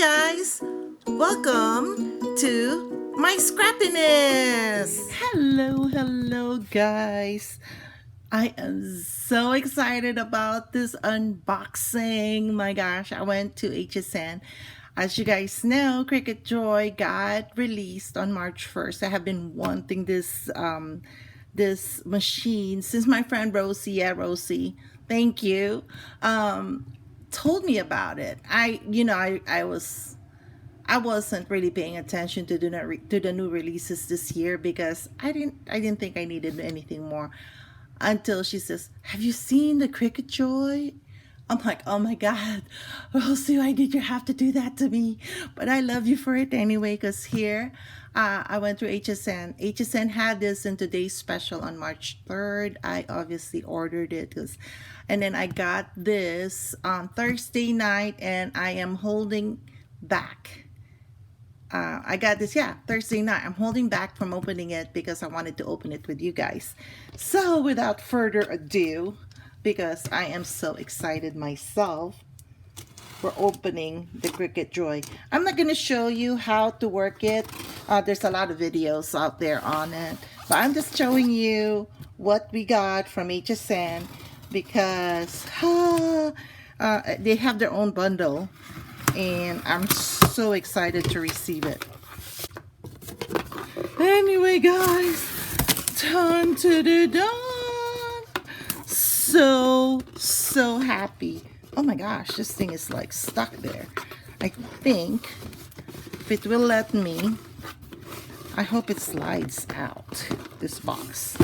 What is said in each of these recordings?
guys, welcome to my scrappiness. Hello guys. I am so excited about this unboxing. My gosh, I went to HSN. As you guys know, Cricut Joy got released on March 1st. I have been wanting this this machine since my friend Rosie, thank you, told me about it. I wasn't really paying attention to the new releases this year because I didn't think I needed anything more until she says, "Have you seen the Cricut Joy?" I'm like, "Oh my God, Rosie, why did you have to do that to me?" But I love you for it anyway, because here I went through HSN. HSN had this in today's special on March 3rd. I obviously ordered it, and then I got this on Thursday night, and I am holding back. I got this, Thursday night. I'm holding back from opening it because I wanted to open it with you guys. So without further ado, because I am so excited myself for opening the Cricut Joy. I'm not going to show you how to work it. There's a lot of videos out there on it. But I'm just showing you what we got from HSN because they have their own bundle. And I'm so excited to receive it. Anyway, guys, dun to the dun. So happy. Oh my gosh, this thing is like stuck there. I think if it will let me, I hope it slides out, this box.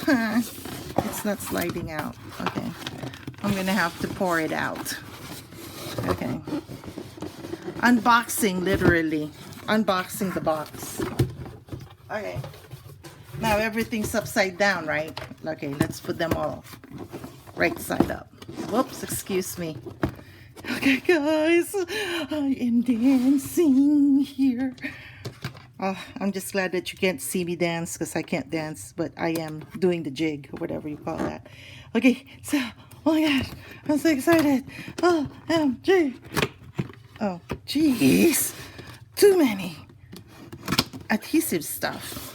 It's not sliding out. Okay, I'm gonna have to pour it out. Okay, unboxing, literally unboxing the box. Okay, now everything's upside down, right? Okay, let's put them all right side up. Whoops, excuse me. Okay guys, I am dancing here. I'm just glad that you can't see me dance because I can't dance, but I am doing the jig or whatever you call that. Okay, so, oh my gosh, I'm so excited. OMG. Oh, jeez, too many adhesive stuff.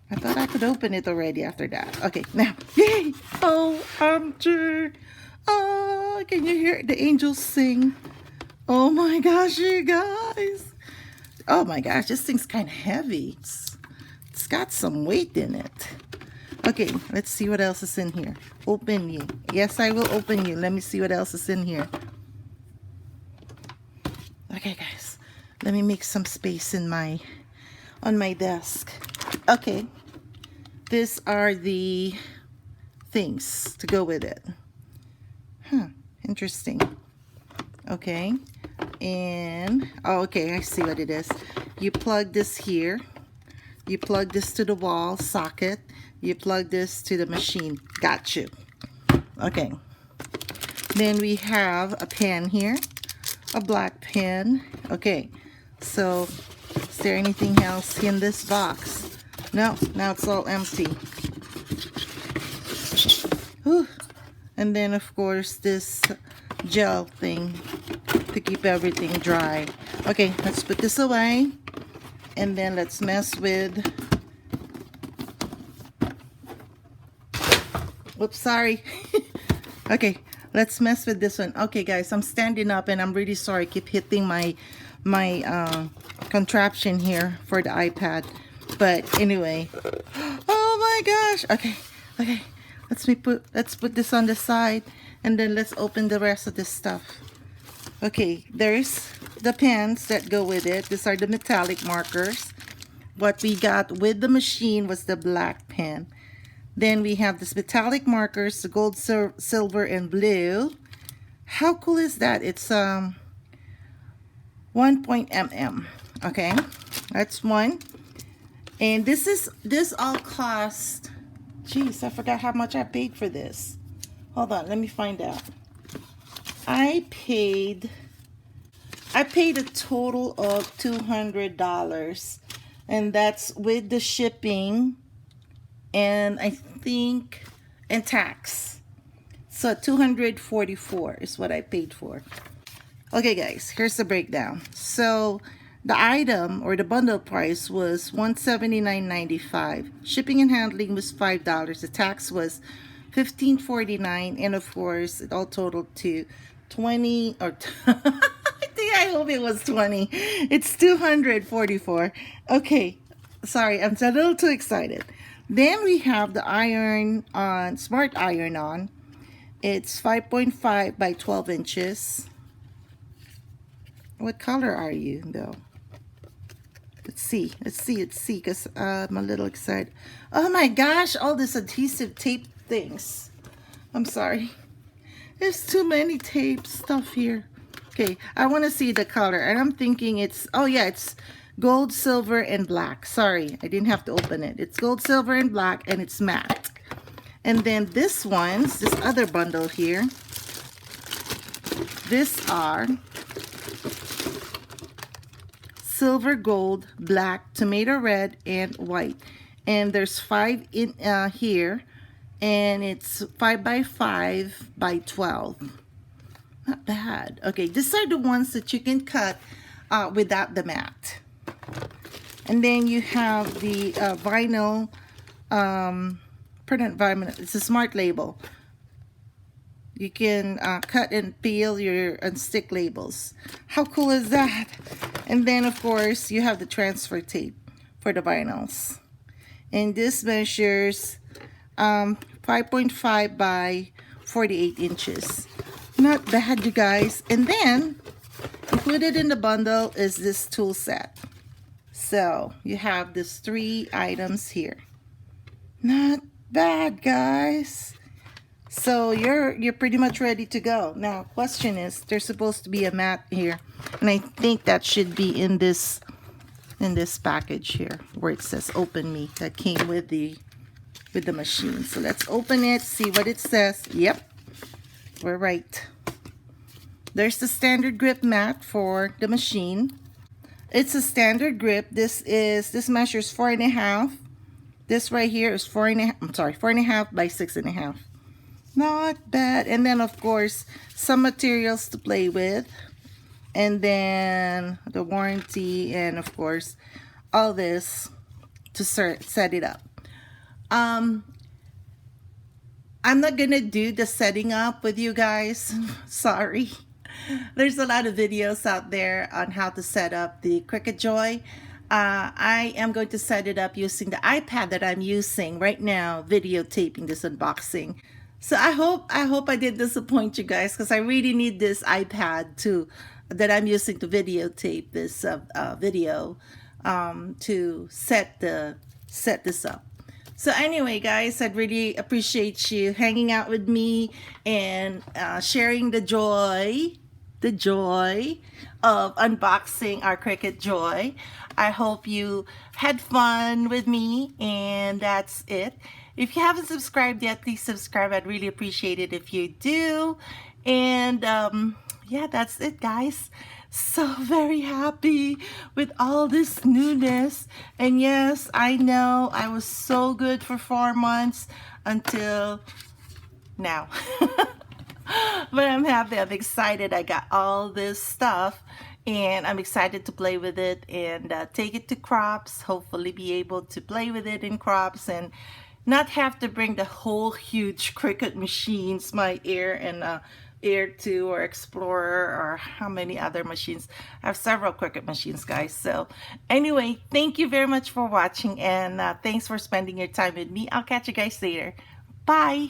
I thought I could open it already after that. Okay, now, yay! OMG. Oh, can you hear the angels sing? Oh my gosh, you guys. Oh my gosh, this thing's kind of heavy. It's got some weight in it. Okay, let's see what else is in here. Open you. Yes, I will open you. Let me see what else is in here. Okay, guys, let me make some space in on my desk. Okay, these are the things to go with it. Interesting. Okay, and okay, I see what it is. You plug this here, you plug this to the wall socket, you plug this to the machine. Got you. Okay, then we have a pen here, a black pen. Okay, so is there anything else in this box? No, now it's all empty. Whew. And then of course this gel thing to keep everything dry. Okay, let's put this away, and then let's mess with, whoops, sorry. Okay, let's mess with this one. Okay guys, I'm standing up and I'm really sorry. I keep hitting my contraption here for the iPad, but anyway. Oh my gosh. Okay, let's put this on the side, and then let's open the rest of this stuff. Okay, there's the pens that go with it. These are the metallic markers. What we got with the machine was the black pen. Then we have this metallic markers, the gold, silver, and blue. How cool is that? It's 1 mm. Okay, that's one. And this all cost, jeez, I forgot how much I paid for this. Hold on, let me find out. I paid a total of $200, and that's with the shipping and I think and tax. So $244 is what I paid for. Okay guys, here's the breakdown. So the item or the bundle price was $179.95. Shipping and handling was $5. The tax was $15.49, and of course it all totaled to 20 or I hope it was 20. It's 244. Okay, sorry, I'm a little too excited. Then we have the iron on, smart iron on. It's 5.5 by 12 inches. What color are you though? Let's see, because I'm a little excited. Oh my gosh, all this adhesive tape things. I'm sorry. There's too many tape stuff here. Okay, I want to see the color, and I'm thinking it's, oh yeah, it's gold, silver, and black. Sorry, I didn't have to open it. It's gold, silver, and black, and it's matte. And then this other bundle here, these are silver, gold, black, tomato red, and white. And there's 5 in here, and it's 5 by 5 by 12. Not bad. Okay, these are the ones that you can cut without the mat. And then you have the vinyl, permanent vinyl. It's a smart label. You can cut and peel your and stick labels. How cool is that? And then of course you have the transfer tape for the vinyls. And this measures 5.5 by 48 inches. Not bad, you guys. And then included in the bundle is this tool set. So you have these 3 items here. Not bad, guys. So you're pretty much ready to go. Now, question is, there's supposed to be a mat here, and I think that should be in this package here where it says "Open Me." That came with the machine. So let's open it, see what it says. Yep, we're right. There's the standard grip mat for the machine. It's a standard grip. This measures 4.5. This right here is 4.5. I'm sorry, 4.5 by 6.5. Not bad. And then of course some materials to play with, and then the warranty, and of course all this to set it up. I'm not gonna do the setting up with you guys. Sorry. There's a lot of videos out there on how to set up the Cricut Joy. I am going to set it up using the iPad that I'm using right now, videotaping this unboxing. So I hope I didn't disappoint you guys, because I really need this iPad that I'm using to videotape this video to set this up. So anyway, guys, I'd really appreciate you hanging out with me and sharing the joy of unboxing our Cricut Joy. I hope you had fun with me, and that's it. If you haven't subscribed yet, please subscribe. I'd really appreciate it if you do. And yeah, that's it, guys. So very happy with all this newness. And yes, I know I was so good for 4 months until now. But I'm happy, I'm excited. I got all this stuff, and I'm excited to play with it and take it to crops. Hopefully be able to play with it in crops and not have to bring the whole huge Cricut machines, my Air and Air 2 or Explorer, or how many other machines. I have several Cricut machines, guys. So anyway, thank you very much for watching, and thanks for spending your time with me. I'll catch you guys later. Bye.